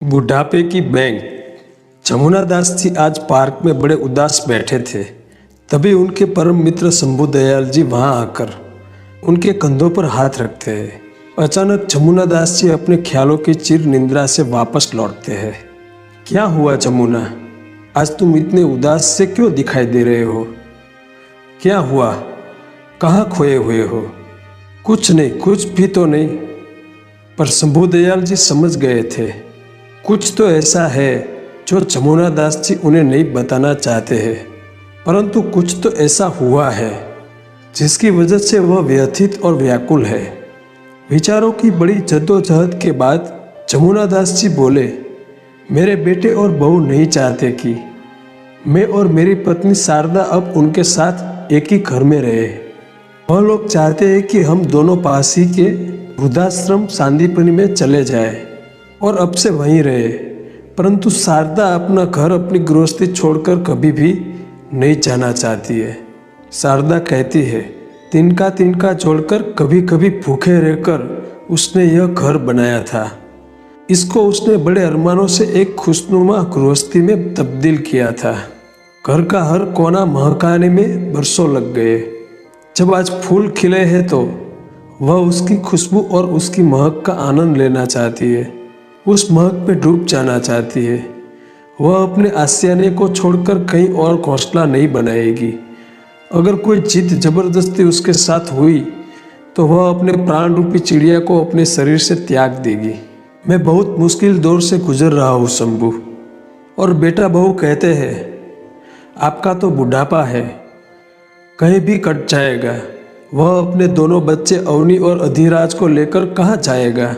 बुढ़ापे की बैंक। जमुना दास जी आज पार्क में बड़े उदास बैठे थे। तभी उनके परम मित्र शंभू दयाल जी वहां आकर उनके कंधों पर हाथ रखते हैं। अचानक जमुना दास जी अपने ख्यालों की चिर निंद्रा से वापस लौटते हैं। क्या हुआ जमुना, आज तुम इतने उदास से क्यों दिखाई दे रहे हो? क्या हुआ, कहाँ खोए हुए हो? कुछ नहीं, कुछ भी तो नहीं। पर शंभू दयाल जी समझ गए थे, कुछ तो ऐसा है जो जमुना दास जी उन्हें नहीं बताना चाहते हैं, परंतु कुछ तो ऐसा हुआ है जिसकी वजह से वह व्यथित और व्याकुल है। विचारों की बड़ी जद्दोजहद के बाद जमुना दास जी बोले, मेरे बेटे और बहू नहीं चाहते कि मैं और मेरी पत्नी शारदा अब उनके साथ एक ही घर में रहे। वह लोग चाहते हैं कि हम दोनों पास ही के वृद्धाश्रम सांदीपनी में चले जाएं और अब से वहीं रहे। परंतु शारदा अपना घर, अपनी गृहस्थी छोड़कर कभी भी नहीं जाना चाहती है। शारदा कहती है, तिनका तिनका छोड़कर कभी कभी भूखे रहकर उसने यह घर बनाया था। इसको उसने बड़े अरमानों से एक खुशनुमा गृहस्थी में तब्दील किया था। घर का हर कोना महकाने में बरसों लग गए। जब आज फूल खिले हैं तो वह उसकी खुशबू और उसकी महक का आनंद लेना चाहती है, उस महक में डूब जाना चाहती है। वह अपने आशियाने को छोड़कर कहीं और घोंसला नहीं बनाएगी। अगर कोई जिद जबरदस्ती उसके साथ हुई तो वह अपने प्राण रूपी चिड़िया को अपने शरीर से त्याग देगी। मैं बहुत मुश्किल दौर से गुजर रहा हूँ शंभू। और बेटा बहू कहते हैं, आपका तो बुढ़ापा है, कहीं भी कट जाएगा। वह अपने दोनों बच्चे अवनी और अधिराज को लेकर कहाँ जाएगा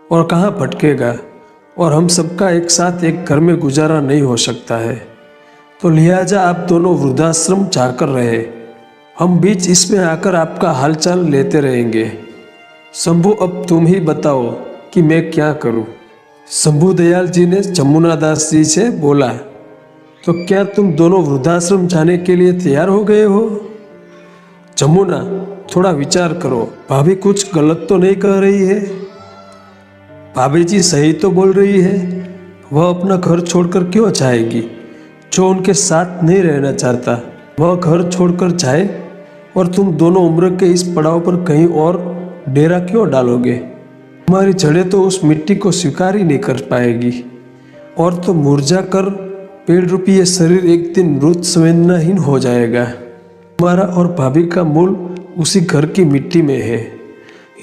और कहाँ भटकेगा, और हम सबका एक साथ एक घर में गुजारा नहीं हो सकता है। तो लिहाजा आप दोनों वृद्धाश्रम जाकर रहे, हम बीच इसमें आकर आपका हालचाल लेते रहेंगे। शंभू, अब तुम ही बताओ कि मैं क्या करूं? शंभू दयाल जी ने जमुना दास जी से बोला, तो क्या तुम दोनों वृद्धाश्रम जाने के लिए तैयार हो गए हो? जमुना, थोड़ा विचार करो, भाभी कुछ गलत तो नहीं कह रही है? भाभी जी सही तो बोल रही है। वह अपना घर छोड़कर क्यों जाएगी? जो उनके साथ नहीं रहना चाहता वह घर छोड़कर जाए, और तुम दोनों उम्र के इस पड़ाव पर कहीं और डेरा क्यों डालोगे? तुम्हारी जड़ें तो उस मिट्टी को स्वीकार ही नहीं कर पाएगी, और तो मुरझा कर पेड़ रूपी ये शरीर एक दिन मृत संवेदनाहीन हो जाएगा। तुम्हारा और भाभी का मूल उसी घर की मिट्टी में है।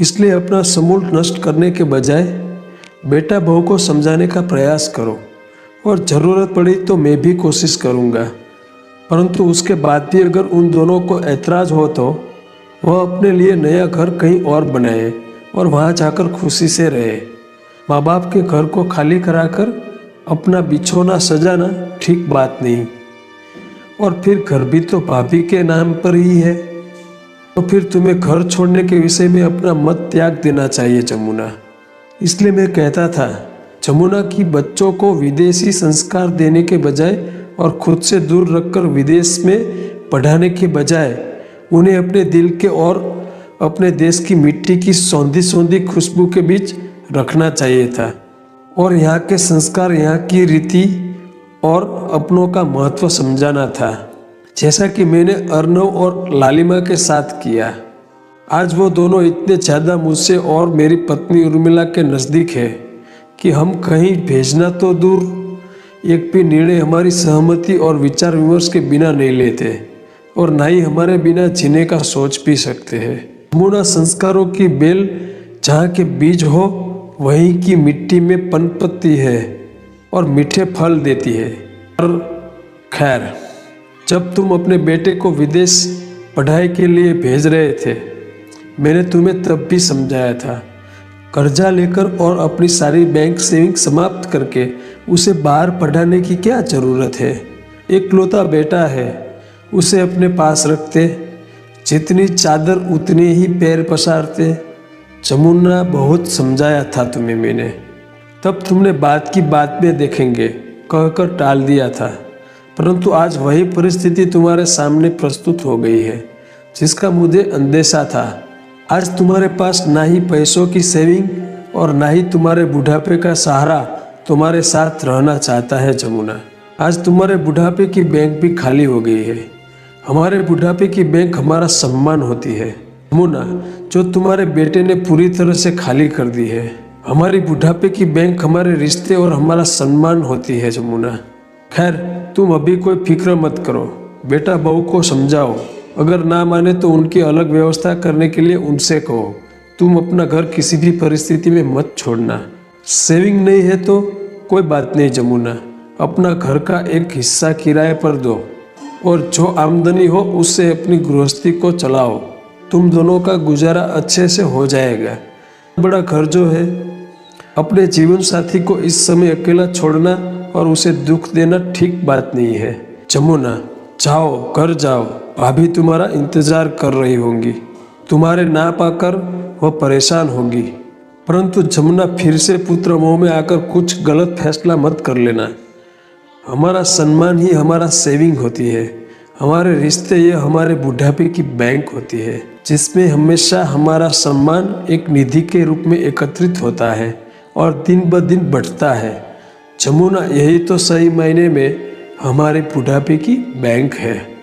इसलिए अपना समूल नष्ट करने के बजाय बेटा बहू को समझाने का प्रयास करो, और ज़रूरत पड़ी तो मैं भी कोशिश करूँगा। परंतु उसके बाद भी अगर उन दोनों को ऐतराज़ हो तो वह अपने लिए नया घर कहीं और बनाए और वहाँ जाकर खुशी से रहे। माँ बाप के घर को खाली कराकर अपना बिछौना सजाना ठीक बात नहीं। और फिर घर भी तो भाभी के नाम पर ही है, तो फिर तुम्हें घर छोड़ने के विषय में अपना मत त्याग देना चाहिए जमुना। इसलिए मैं कहता था जमुना की बच्चों को विदेशी संस्कार देने के बजाय और खुद से दूर रखकर विदेश में पढ़ाने के बजाय उन्हें अपने दिल के और अपने देश की मिट्टी की सौंधी सौंधी खुशबू के बीच रखना चाहिए था, और यहाँ के संस्कार, यहाँ की रीति और अपनों का महत्व समझाना था, जैसा कि मैंने अर्नव और लालिमा के साथ किया। आज वो दोनों इतने ज़्यादा मुझसे और मेरी पत्नी उर्मिला के नज़दीक है कि हम कहीं भेजना तो दूर, एक भी निर्णय हमारी सहमति और विचार विमर्श के बिना नहीं लेते, और ना ही हमारे बिना जीने का सोच भी सकते हैं। जमुना संस्कारों की बेल जहाँ के बीज हो वहीं की मिट्टी में पनपती है और मीठे फल देती है। पर खैर, जब तुम अपने बेटे को विदेश पढ़ाई के लिए भेज रहे थे, मैंने तुम्हें तब भी समझाया था, कर्जा लेकर और अपनी सारी बैंक सेविंग समाप्त करके उसे बाहर पढ़ाने की क्या ज़रूरत है? एकलौता बेटा है, उसे अपने पास रखते, जितनी चादर उतने ही पैर पसारते। जमुना, बहुत समझाया था तुम्हें मैंने, तब तुमने बात की बात में देखेंगे कहकर टाल दिया था। परंतु आज वही परिस्थिति तुम्हारे सामने प्रस्तुत हो गई है जिसका मुझे अंदेशा था। आज तुम्हारे पास ना ही पैसों की सेविंग और ना ही तुम्हारे बुढ़ापे का सहारा तुम्हारे साथ रहना चाहता है जमुना। आज तुम्हारे बुढ़ापे की बैंक भी खाली हो गई है। हमारे बुढ़ापे की बैंक हमारा सम्मान होती है जमुना, जो तुम्हारे बेटे ने पूरी तरह से खाली कर दी है। हमारी बुढ़ापे की बैंक हमारे रिश्ते और हमारा सम्मान होती है जमुना। खैर, तुम अभी कोई फिक्र मत करो। बेटा बहू को समझाओ, अगर ना माने तो उनकी अलग व्यवस्था करने के लिए उनसे कहो। तुम अपना घर किसी भी परिस्थिति में मत छोड़ना। सेविंग नहीं है तो कोई बात नहीं जमुना, अपना घर का एक हिस्सा किराए पर दो और जो आमदनी हो उससे अपनी गृहस्थी को चलाओ। तुम दोनों का गुजारा अच्छे से हो जाएगा। बड़ा घर जो है, अपने जीवन साथी को इस समय अकेला छोड़ना और उसे दुख देना ठीक बात नहीं है। जमुना, जाओ, घर जाओ, भाभी तुम्हारा इंतजार कर रही होंगी। तुम्हारे ना पाकर वह परेशान होगी। परंतु जमुना, फिर से पुत्र मोह में आकर कुछ गलत फैसला मत कर लेना। हमारा सम्मान ही हमारा सेविंग होती है। हमारे रिश्ते ये हमारे बुढ़ापे की बैंक होती है, जिसमें हमेशा हमारा सम्मान एक निधि के रूप में एकत्रित होता है और दिन ब दिन बढ़ता है। जमुना, यही तो सही मायने में हमारे बुढ़ापे की बैंक है।